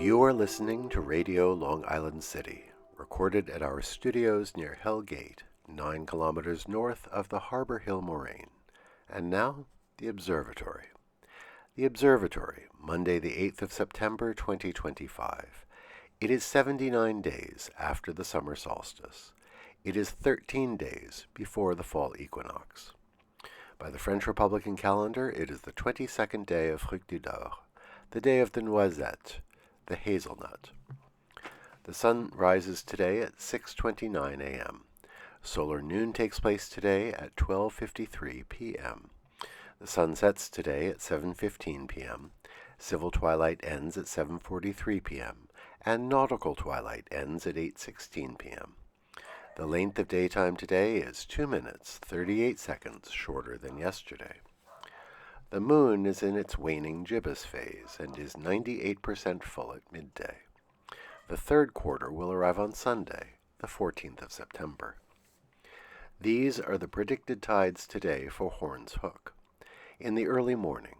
You are listening to Radio Long Island City, recorded at our studios near Hell Gate, 9 kilometers north of the Harbor Hill Moraine. And now, the Observatory. The Observatory, Monday the 8th of September 2025. It is 79 days after the summer solstice. It is 13 days before the fall equinox. By the French Republican calendar, it is the 22nd day of Fruit du Dor, the day of the noisette, the hazelnut. The sun rises today at 6:29 a.m. Solar noon takes place today at 12:53 p.m. The sun sets today at 7:15 p.m. Civil twilight ends at 7:43 p.m. and nautical twilight ends at 8:16 p.m. The length of daytime today is 2 minutes, 38 seconds shorter than yesterday. The moon is in its waning gibbous phase and is 98% full at midday. The third quarter will arrive on Sunday, the 14th of September. These are the predicted tides today for Horns Hook. In the early morning,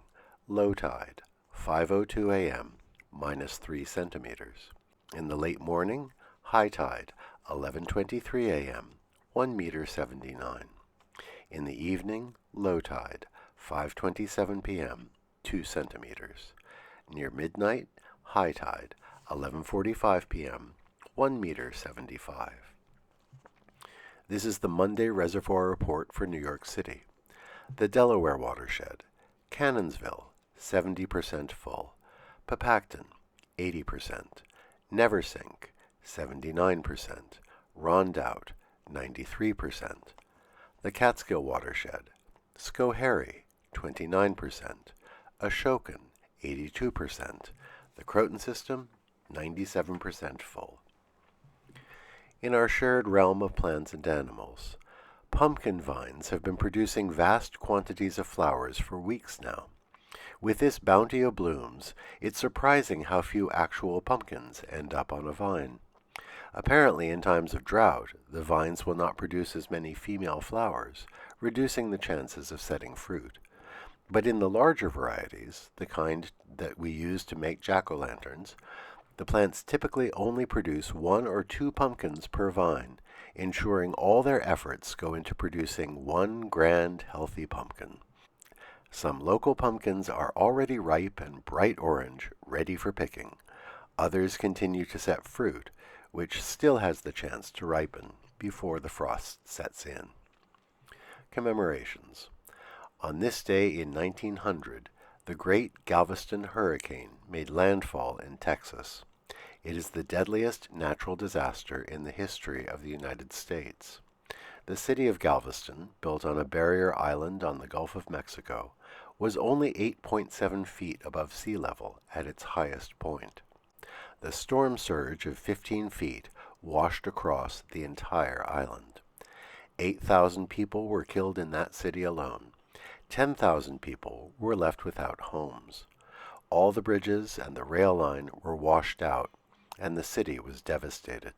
low tide, 5:02 a.m., -3 centimeters. In the late morning, high tide, 11:23 a.m., 1 meter 79. In the evening, low tide, 5:27 p.m., 2 centimeters. Near midnight, high tide, 11:45 p.m., 1 meter 75. This is the Monday Reservoir Report for New York City. The Delaware watershed, Cannonsville, 70% full. Papacton, 80%. Neversink, 79%. Rondout, 93%. The Catskill watershed, Schoharie, 29%. Ashokan, 82%. The Croton system, 97% full. In our shared realm of plants and animals, pumpkin vines have been producing vast quantities of flowers for weeks now. With this bounty of blooms, it's surprising how few actual pumpkins end up on a vine. Apparently, in times of drought, the vines will not produce as many female flowers, reducing the chances of setting fruit. But in the larger varieties, the kind that we use to make jack-o'-lanterns, the plants typically only produce 1 or 2 pumpkins per vine, ensuring all their efforts go into producing one grand, healthy pumpkin. Some local pumpkins are already ripe and bright orange, ready for picking. Others continue to set fruit, which still has the chance to ripen before the frost sets in. Commemorations. On this day in 1900, the Great Galveston Hurricane made landfall in Texas. It is the deadliest natural disaster in the history of the United States. The city of Galveston, built on a barrier island on the Gulf of Mexico, was only 8.7 feet above sea level at its highest point. The storm surge of 15 feet washed across the entire island. 8,000 people were killed in that city alone. 10,000 people were left without homes. All the bridges and the rail line were washed out, and the city was devastated.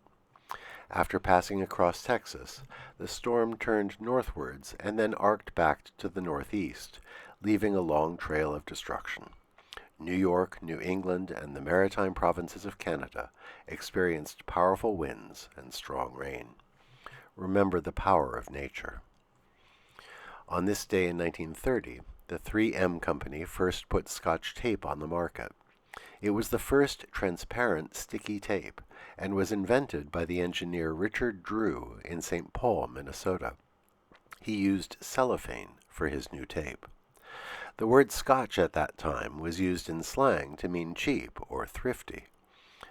After passing across Texas, the storm turned northwards and then arced back to the northeast, leaving a long trail of destruction. New York, New England, and the maritime provinces of Canada experienced powerful winds and strong rain. Remember the power of nature. On this day in 1930, the 3M company first put Scotch tape on the market. It was the first transparent sticky tape and was invented by the engineer Richard Drew in St. Paul, Minnesota. He used cellophane for his new tape. The word Scotch at that time was used in slang to mean cheap or thrifty.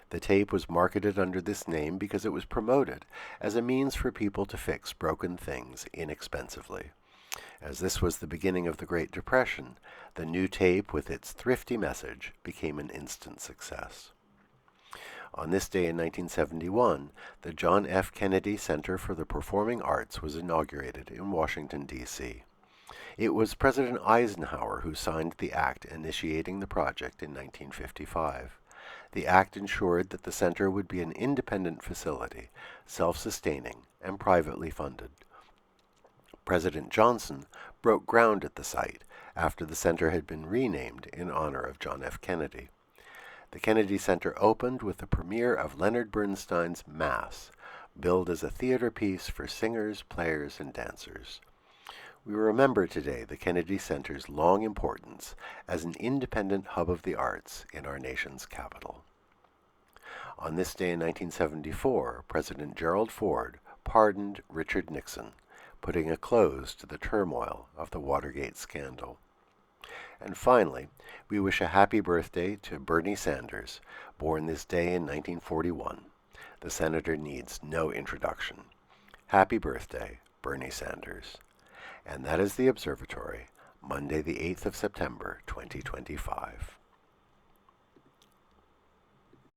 The tape was marketed under this name because it was promoted as a means for people to fix broken things inexpensively. As this was the beginning of the Great Depression, the new tape with its thrifty message became an instant success. On this day in 1971, the John F. Kennedy Center for the Performing Arts was inaugurated in Washington, D.C. It was President Eisenhower who signed the act initiating the project in 1955. The act ensured that the center would be an independent facility, self-sustaining, and privately funded. President Johnson broke ground at the site after the center had been renamed in honor of John F. Kennedy. The Kennedy Center opened with the premiere of Leonard Bernstein's Mass, billed as a theater piece for singers, players, and dancers. We remember today the Kennedy Center's long importance as an independent hub of the arts in our nation's capital. On this day in 1974, President Gerald Ford pardoned Richard Nixon, putting a close to the turmoil of the Watergate scandal. And finally, we wish a happy birthday to Bernie Sanders, born this day in 1941. The senator needs no introduction. Happy birthday, Bernie Sanders. And that is the Observatory, Monday the 8th of September, 2025.